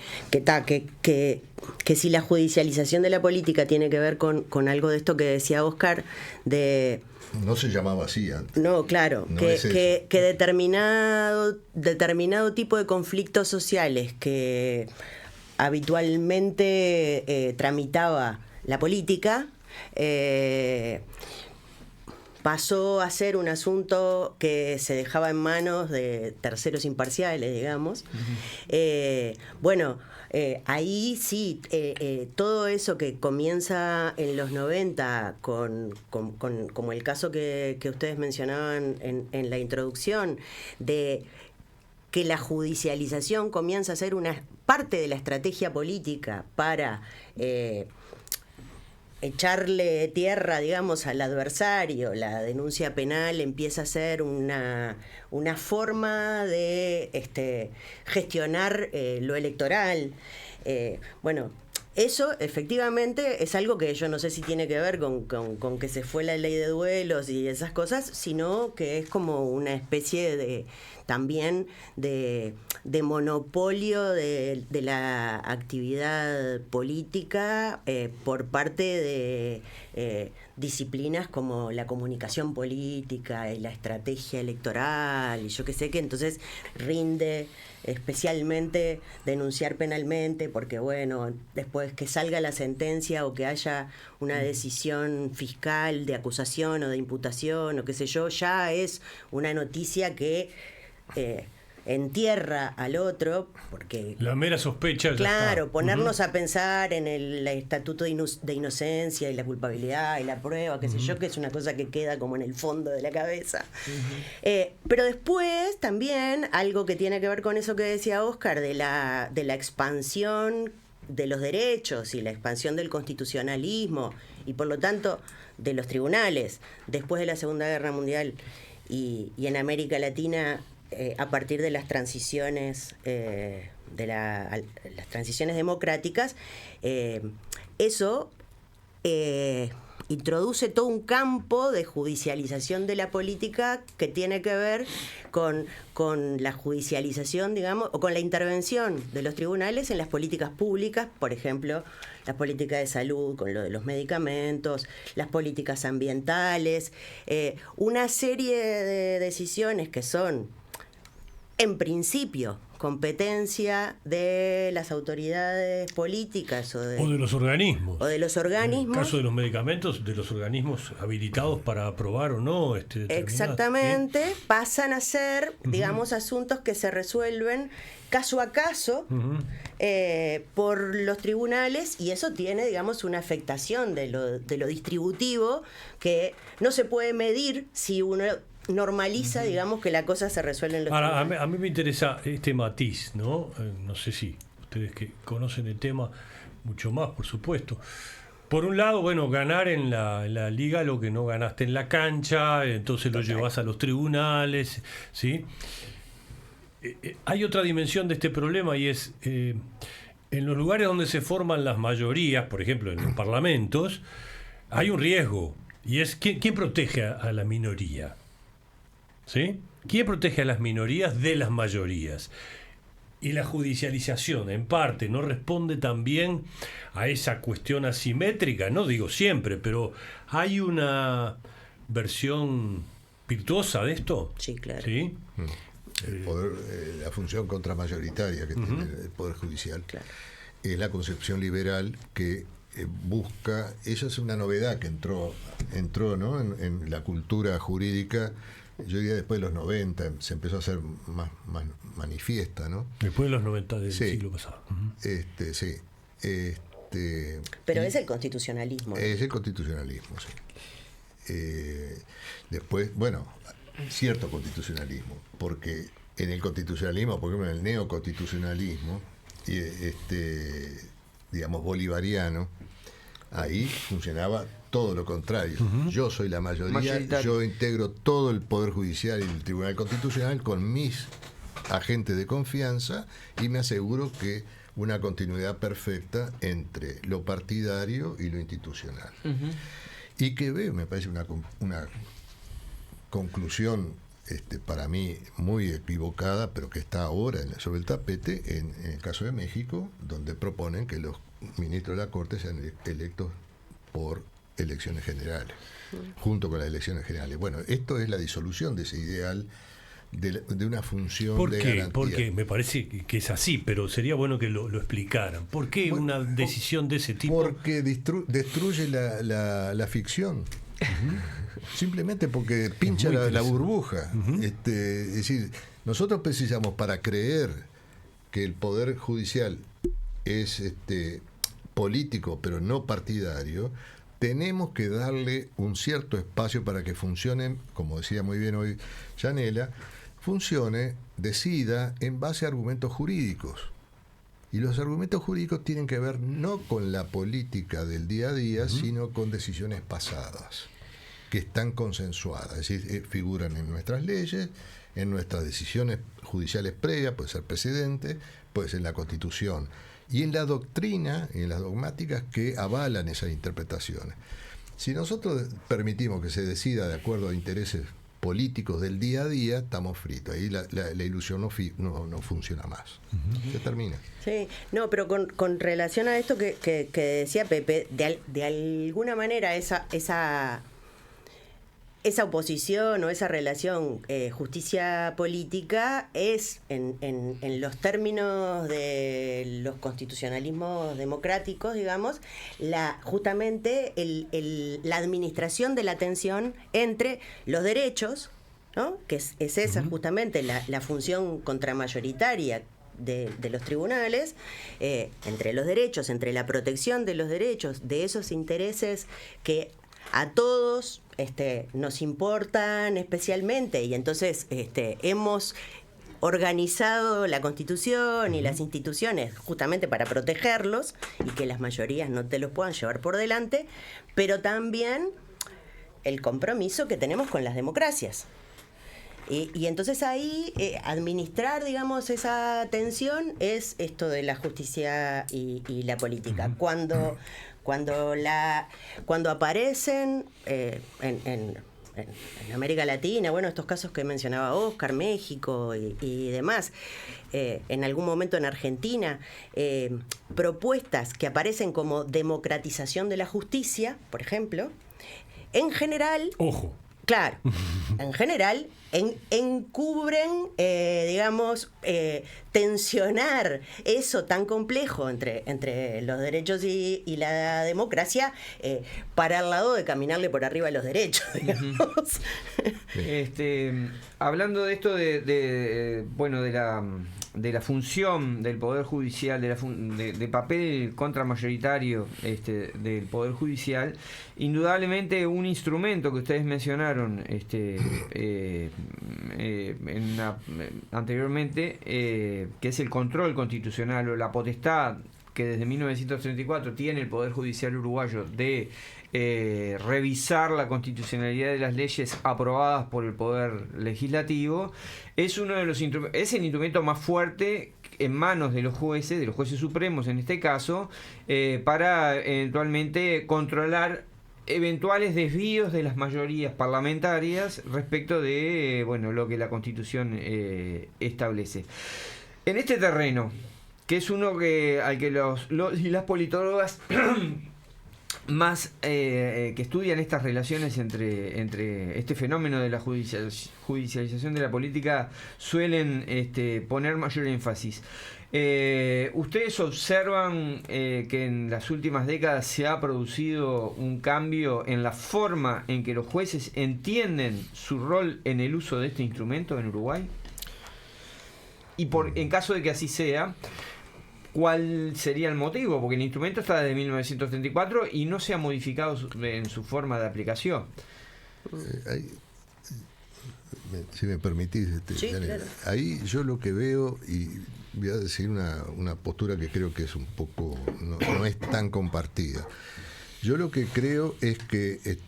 si la judicialización de la política tiene que ver con algo de esto que decía Oscar, de... No se llamaba así antes. No, claro, no que determinado tipo de conflictos sociales que habitualmente tramitaba la política, pasó a ser un asunto que se dejaba en manos de terceros imparciales, digamos. Ahí sí, todo eso que comienza en los 90 como el caso que ustedes mencionaban en la introducción, de que la judicialización comienza a ser una parte de la estrategia política para echarle tierra, digamos, al adversario. La denuncia penal empieza a ser una forma de gestionar lo electoral. Eso efectivamente es algo que yo no sé si tiene que ver con que se fue la ley de duelos y esas cosas, sino que es como una especie también de monopolio de la actividad política por parte de disciplinas como la comunicación política y la estrategia electoral y yo qué sé, que entonces rinde especialmente denunciar penalmente porque después que salga la sentencia o que haya una decisión fiscal de acusación o de imputación o qué sé yo, ya es una noticia que entierra al otro, porque la mera sospecha. Claro, ponernos a pensar en el estatuto de inocencia y la culpabilidad y la prueba, qué sé yo, que es una cosa que queda como en el fondo de la cabeza. Pero después también algo que tiene que ver con eso que decía Oscar, de la expansión de los derechos y la expansión del constitucionalismo y por lo tanto de los tribunales después de la Segunda Guerra Mundial y en América Latina a partir de las transiciones las transiciones democráticas, eso introduce todo un campo de judicialización de la política que tiene que ver con la judicialización, digamos, o con la intervención de los tribunales en las políticas públicas, por ejemplo, las políticas de salud, con lo de los medicamentos, las políticas ambientales, una serie de decisiones que son, en principio, competencia de las autoridades políticas o de los organismos. O de los organismos. En el caso de los medicamentos, de los organismos habilitados para aprobar o no. Exactamente, ¿sí? Pasan a ser, digamos, asuntos que se resuelven caso a caso por los tribunales, y eso tiene, digamos, una afectación de lo distributivo que no se puede medir si uno normaliza, digamos, que la cosa se resuelve en los tribunales. A mí me interesa este matiz, ¿no? No sé si ustedes que conocen el tema mucho más, por supuesto. Por un lado, ganar en la liga lo que no ganaste en la cancha, entonces lo llevas a los tribunales, ¿sí? Hay otra dimensión de este problema y es, en los lugares donde se forman las mayorías, por ejemplo, en los parlamentos, hay un riesgo, y es ¿quién protege a la minoría? ¿Sí? ¿Quién protege a las minorías de las mayorías? Y la judicialización, en parte, ¿no responde también a esa cuestión asimétrica? No digo siempre, pero ¿hay una versión virtuosa de esto? Sí, claro. ¿Sí? El poder, la función contramayoritaria que tiene el Poder Judicial, Claro. Es la concepción liberal que busca, esa es una novedad que entró ¿no? en la cultura jurídica. Yo diría después de los 90 se empezó a hacer más manifiesta, ¿no? Después de los 90 del siglo pasado. Sí. Pero es el constitucionalismo, ¿no? Es el constitucionalismo, sí. Después, cierto constitucionalismo, porque en el constitucionalismo, por ejemplo en el neoconstitucionalismo, digamos bolivariano, ahí funcionaba todo lo contrario. Yo soy la mayoría, yo integro todo el Poder Judicial y el Tribunal Constitucional con mis agentes de confianza y me aseguro que una continuidad perfecta entre lo partidario y lo institucional. Y que veo, me parece una conclusión para mí muy equivocada, pero que está ahora sobre el tapete en el caso de México, donde proponen que los ministros de la Corte sean electos por elecciones generales, junto con las elecciones generales. Bueno, esto es la disolución de ese ideal de una función ¿Por de qué? garantía. Porque me parece que es así, pero sería bueno que lo explicaran. ¿Por qué una decisión de ese tipo? Porque destruye la ficción. Simplemente porque pincha la burbuja. Es decir, nosotros precisamos, para creer que el Poder Judicial es político pero no partidario, tenemos que darle un cierto espacio para que funcione, como decía muy bien hoy Yanela, decida en base a argumentos jurídicos. Y los argumentos jurídicos tienen que ver no con la política del día a día, sino con decisiones pasadas, que están consensuadas, es decir, figuran en nuestras leyes, en nuestras decisiones judiciales previas, puede ser precedente, puede ser en la Constitución, y en la doctrina, en las dogmáticas que avalan esas interpretaciones. Si nosotros permitimos que se decida de acuerdo a intereses políticos del día a día, estamos fritos. Ahí la ilusión no funciona más. Se termina. Sí, no, pero con relación a esto que decía Pepe, de alguna manera esa oposición o esa relación justicia-política es, en los términos de los constitucionalismos democráticos, digamos, justamente la administración de la tensión entre los derechos, ¿no? Que es esa justamente la función contramayoritaria de los tribunales, entre los derechos, entre la protección de los derechos, de esos intereses que a todos nos importan especialmente, y entonces hemos organizado la Constitución y las instituciones justamente para protegerlos y que las mayorías no te los puedan llevar por delante, pero también el compromiso que tenemos con las democracias. Y entonces ahí administrar, digamos, esa tensión es esto de la justicia y la política. Cuando aparecen en América Latina, bueno, estos casos que mencionaba Oscar, México y demás, en algún momento en Argentina, propuestas que aparecen como democratización de la justicia, por ejemplo, en general... Ojo. Claro, en general encubren, digamos, tensionar eso tan complejo entre los derechos y la democracia para el lado de caminarle por arriba a los derechos, digamos. Hablando de esto de la función del Poder Judicial, de papel contramayoritario del Poder Judicial, indudablemente un instrumento que ustedes mencionaron anteriormente, que es el control constitucional o la potestad que desde 1934 tiene el Poder Judicial uruguayo de revisar la constitucionalidad de las leyes aprobadas por el Poder Legislativo, es uno de es el instrumento más fuerte en manos de los jueces supremos en este caso, para eventualmente controlar eventuales desvíos de las mayorías parlamentarias respecto de lo que la Constitución establece. En este terreno, que es uno al que los y las politólogas más que estudian estas relaciones entre este fenómeno de la judicialización de la política suelen poner mayor énfasis. ¿Ustedes observan que en las últimas décadas se ha producido un cambio en la forma en que los jueces entienden su rol en el uso de este instrumento en Uruguay? Y en caso de que así sea, ¿cuál sería el motivo? Porque el instrumento está desde 1934 y no se ha modificado en su forma de aplicación. Si me permitís, sí, claro. Ahí yo lo que veo, y voy a decir una postura que creo que es un poco no es tan compartida. Yo lo que creo es que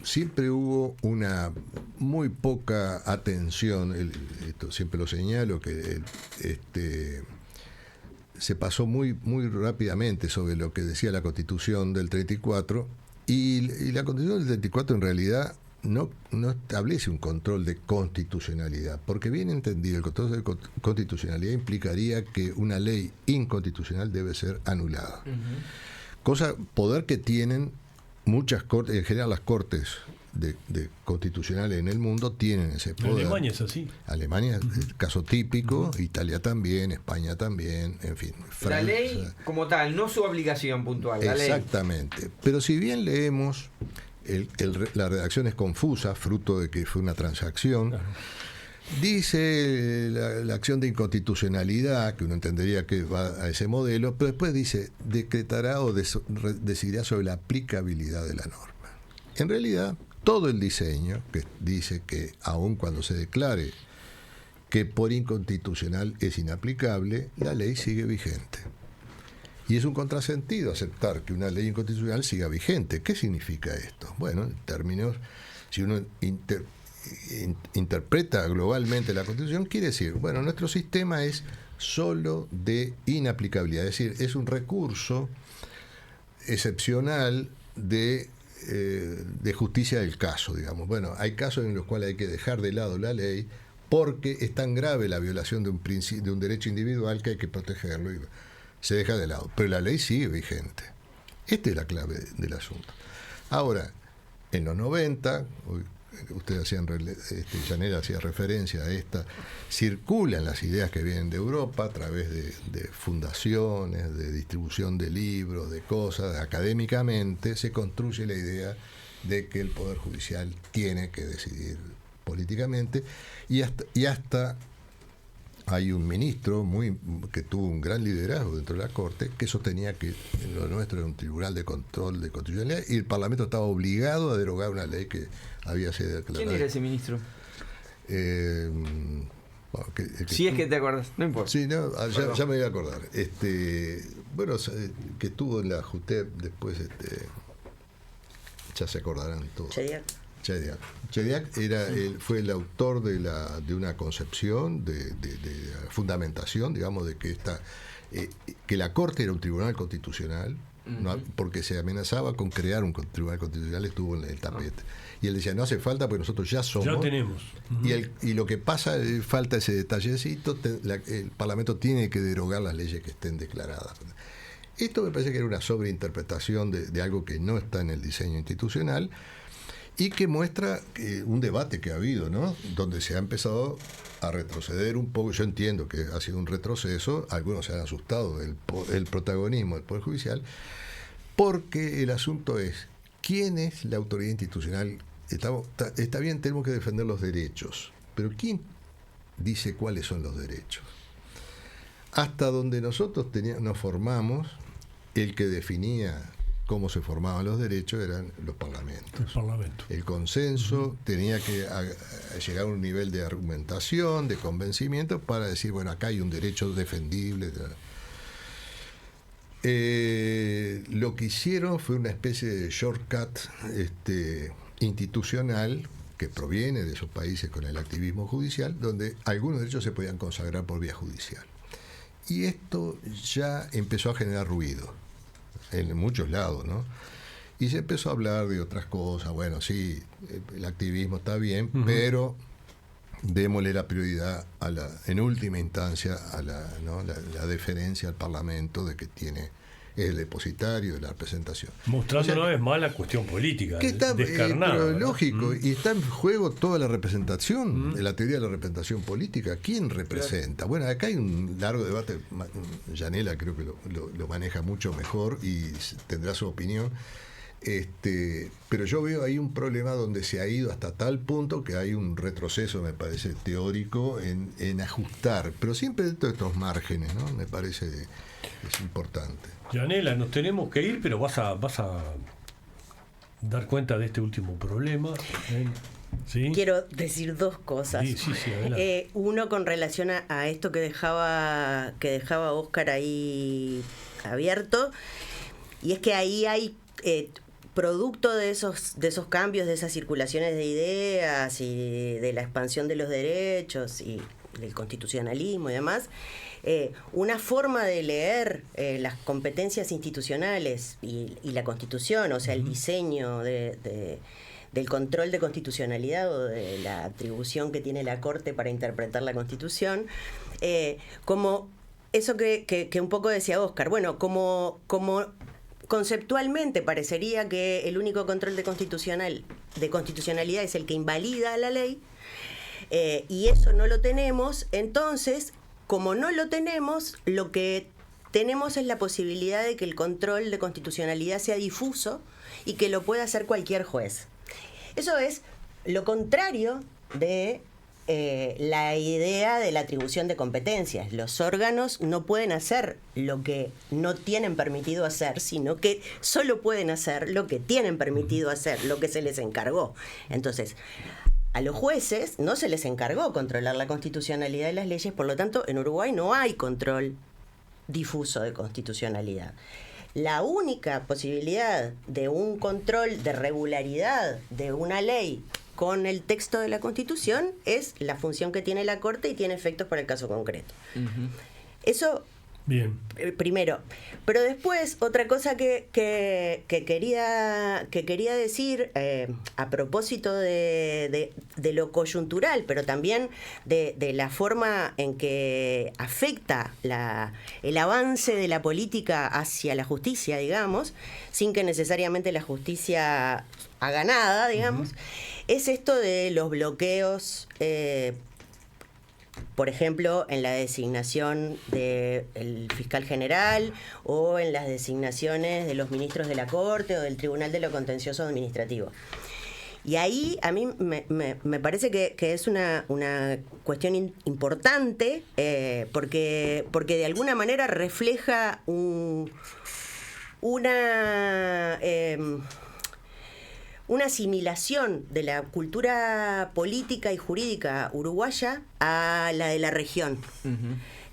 siempre hubo una muy poca atención, esto siempre lo señalo, que se pasó muy rápidamente sobre lo que decía la Constitución del 34, y la Constitución del 34 en realidad no establece un control de constitucionalidad, porque bien entendido el control de constitucionalidad implicaría que una ley inconstitucional debe ser anulada. Poder que tienen muchas cortes, en general las cortes de constitucionales en el mundo tienen ese poder. Alemania es así. Alemania es el caso típico, Italia también, España también, en fin. La ley como tal, no su obligación puntual. Exactamente. La ley. Pero si bien leemos, la redacción es confusa, fruto de que fue una transacción. Claro. Dice la acción de inconstitucionalidad, que uno entendería que va a ese modelo, pero después dice, decretará o decidirá sobre la aplicabilidad de la norma. En realidad, todo el diseño, que dice que aun cuando se declare que por inconstitucional es inaplicable, la ley sigue vigente. Y es un contrasentido aceptar que una ley inconstitucional siga vigente. ¿Qué significa esto? Bueno, en términos, si uno interpreta globalmente la Constitución, quiere decir, bueno, nuestro sistema es solo de inaplicabilidad, es decir, es un recurso excepcional de justicia del caso, digamos. Bueno, hay casos en los cuales hay que dejar de lado la ley porque es tan grave la violación de un derecho individual que hay que protegerlo y se deja de lado. Pero la ley sigue vigente. Esta es la clave del asunto. Ahora, en los 90, ustedes Yanela hacía referencia a esta, circulan las ideas que vienen de Europa a través de fundaciones, de distribución de libros, de cosas, académicamente se construye la idea de que el Poder Judicial tiene que decidir políticamente, y hasta hay un ministro que tuvo un gran liderazgo dentro de la Corte, que sostenía que lo nuestro era un tribunal de control de constitucionalidad y el Parlamento estaba obligado a derogar una ley que había sido declarada. ¿Quién era ese ministro? Bueno, si es que te acuerdas, no importa. Sí, no, ya me voy a acordar. Bueno, que estuvo en la JUTEP después, ya se acordarán todos. Chediak fue el autor de una concepción, de fundamentación, digamos, de que la Corte era un tribunal constitucional, ¿no? Porque se amenazaba con crear un tribunal constitucional, estuvo en el tapete. Y él decía, no hace falta porque nosotros ya somos. Ya tenemos. Y lo que pasa, falta ese detallecito, el Parlamento tiene que derogar las leyes que estén declaradas. Esto me parece que era una sobreinterpretación de algo que no está en el diseño institucional, y que muestra un debate que ha habido, ¿no? Donde se ha empezado a retroceder un poco. Yo entiendo que ha sido un retroceso, algunos se han asustado del protagonismo del Poder Judicial, porque el asunto es, ¿quién es la autoridad institucional? Está bien, tenemos que defender los derechos, pero ¿quién dice cuáles son los derechos? Hasta donde nosotros nos formamos, el que definía cómo se formaban los derechos eran los parlamentos. El consenso tenía que llegar a un nivel de argumentación, de convencimiento, para decir, bueno, acá hay un derecho defendible. Lo que hicieron fue una especie de shortcut institucional que proviene de esos países con el activismo judicial, donde algunos derechos se podían consagrar por vía judicial. Y esto ya empezó a generar ruido en muchos lados, ¿no? Y se empezó a hablar de otras cosas. Bueno, sí, el activismo está bien, pero démosle la prioridad en última instancia a la deferencia al Parlamento de que es el depositario de la representación. Mostrando una vez más la cuestión política, que está descarnada. Pero lógico, y está en juego toda la representación, de la teoría de la representación política. ¿Quién representa? Bueno, acá hay un largo debate. Yanela creo que lo maneja mucho mejor y tendrá su opinión. Pero yo veo ahí un problema donde se ha ido hasta tal punto que hay un retroceso, me parece, teórico en ajustar, pero siempre dentro de estos márgenes, ¿no? Me parece es importante. Yanela, nos tenemos que ir, pero vas a dar cuenta de este último problema. ¿Sí? Quiero decir dos cosas. Sí, uno con relación a esto que dejaba Óscar ahí abierto, y es que ahí hay producto de esos cambios, de esas circulaciones de ideas y de la expansión de los derechos y del constitucionalismo y demás, una forma de leer las competencias institucionales y la Constitución, o sea, el diseño del control de constitucionalidad o de la atribución que tiene la Corte para interpretar la Constitución, como eso que un poco decía Óscar, bueno, como conceptualmente parecería que el único control de constitucionalidad es el que invalida la ley, y eso no lo tenemos. Entonces, como no lo tenemos, lo que tenemos es la posibilidad de que el control de constitucionalidad sea difuso y que lo pueda hacer cualquier juez. Eso es lo contrario de la idea de la atribución de competencias. Los órganos no pueden hacer lo que no tienen permitido hacer, sino que solo pueden hacer lo que tienen permitido hacer, lo que se les encargó. Entonces, a los jueces no se les encargó controlar la constitucionalidad de las leyes, por lo tanto, en Uruguay no hay control difuso de constitucionalidad. La única posibilidad de un control de regularidad de una ley con el texto de la Constitución es la función que tiene la Corte y tiene efectos para el caso concreto. Eso, bien, primero. Pero después, otra cosa que quería decir, a propósito de lo coyuntural, pero también de la forma en que afecta el avance de la política hacia la justicia, digamos, sin que necesariamente la justicia haga nada, digamos, es esto de los bloqueos, por ejemplo, en la designación del fiscal general o en las designaciones de los ministros de la Corte o del Tribunal de lo Contencioso Administrativo. Y ahí a mí me parece que es una cuestión importante, porque de alguna manera refleja una asimilación de la cultura política y jurídica uruguaya a la de la región.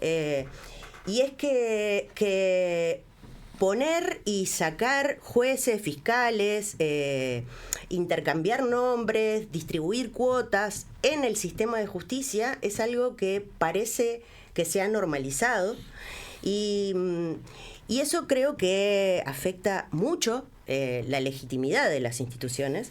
Y es que poner y sacar jueces, fiscales, intercambiar nombres, distribuir cuotas en el sistema de justicia es algo que parece que se ha normalizado, y eso creo que afecta mucho la legitimidad de las instituciones,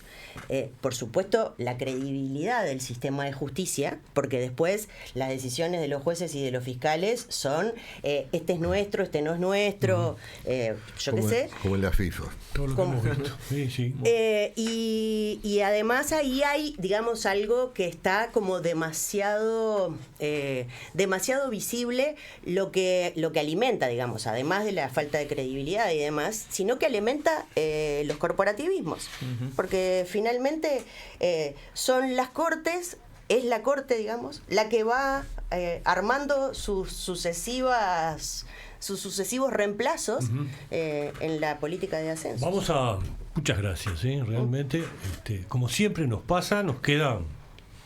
por supuesto la credibilidad del sistema de justicia, porque después las decisiones de los jueces y de los fiscales son este es nuestro, este no es nuestro, yo qué sé. Como en la FIFA. Todo lo que hemos visto. Sí. Y además ahí hay, digamos, algo que está como demasiado visible, lo que alimenta, digamos, además de la falta de credibilidad y demás, sino que alimenta los corporativismos, porque finalmente son las cortes, es la Corte, digamos, la que va armando sus sucesivos reemplazos en la política de ascenso. Muchas gracias, realmente, como siempre nos pasa, nos quedan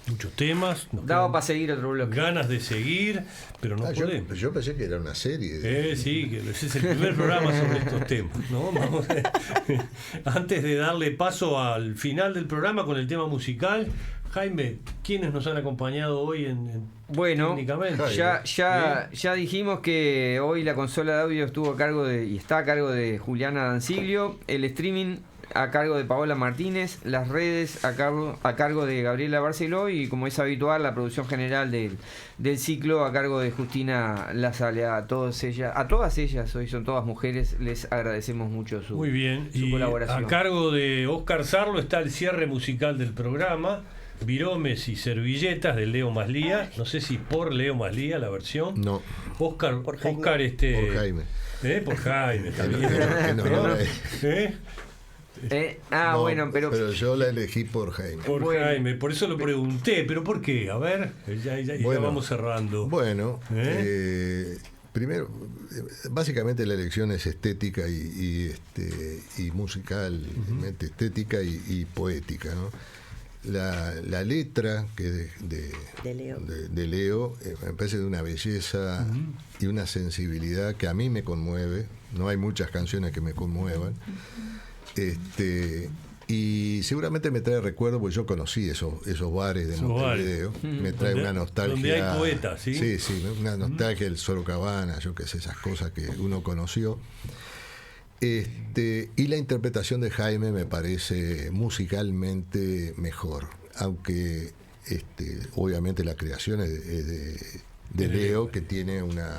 muchos temas. Daba para seguir otro bloque. Ganas de seguir, pero no podemos. Yo pensé que era una serie. Sí, que ese es el primer programa sobre estos temas, ¿no? Antes de darle paso al final del programa con el tema musical, Jaime, ¿quiénes nos han acompañado hoy técnicamente? Ya dijimos que hoy la consola de audio estuvo a cargo y está a cargo de Juliana Danciglio, el streaming a cargo de Paola Martínez, las redes a cargo de Gabriela Barceló, y como es habitual la producción general del ciclo a cargo de Justina Lazale. A todas ellas, hoy son todas mujeres, les agradecemos mucho su colaboración. A cargo de Óscar Sarlo está el cierre musical del programa, Viromes y Servilletas, de Leo Maslía. No sé si por Leo Maslía la versión. No. Óscar, por Jaime. Por Jaime también. Bueno, pero yo la elegí por Jaime. Jaime, por eso lo pregunté, pero ¿por qué? A ver, ya vamos cerrando. Bueno, primero, básicamente la elección es estética y musicalmente estética y poética, ¿no? La letra que de Leo me parece de una belleza y una sensibilidad que a mí me conmueve. No hay muchas canciones que me conmuevan. Y seguramente me trae recuerdo, porque yo conocí esos bares de Montevideo. Me trae una nostalgia. Donde hay poetas, ¿sí? Sí, una nostalgia del Sorocabana, yo qué sé, esas cosas que uno conoció. Y la interpretación de Jaime me parece musicalmente mejor, aunque obviamente la creación es de Leo, que tiene una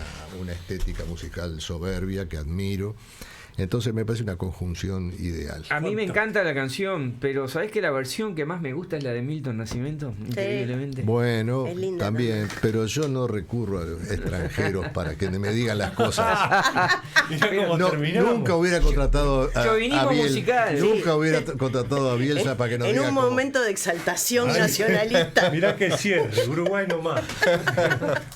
estética musical soberbia que admiro. Entonces me parece una conjunción ideal. A mí me encanta la canción, pero ¿sabés que la versión que más me gusta es la de Milton Nascimento? Increíblemente. Bueno, linda, también, pero yo no recurro a los extranjeros para que me digan las cosas. Mirá cómo terminamos. Nunca hubiera contratado a Chauvinismo musical. Nunca hubiera contratado a Bielsa para que nos diga En un cómo. momento de exaltación nacionalista. Mirá que cierre, Uruguay nomás.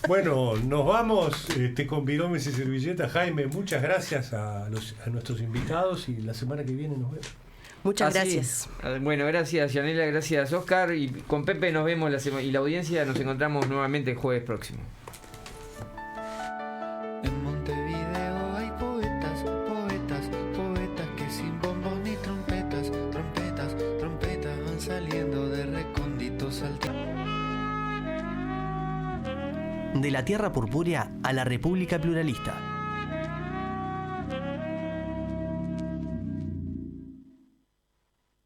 Bueno, nos vamos con bidones y servilletas. Jaime, muchas gracias a nuestros invitados y la semana que viene nos vemos. Muchas Así gracias. es. Bueno, gracias Yanela, gracias Oscar, y con Pepe nos vemos y la audiencia nos encontramos nuevamente el jueves próximo. En Montevideo hay poetas, poetas, poetas que sin bombos ni trompetas, trompetas, trompetas van saliendo de recónditos altitos. De la tierra purpúrea a la República Pluralista.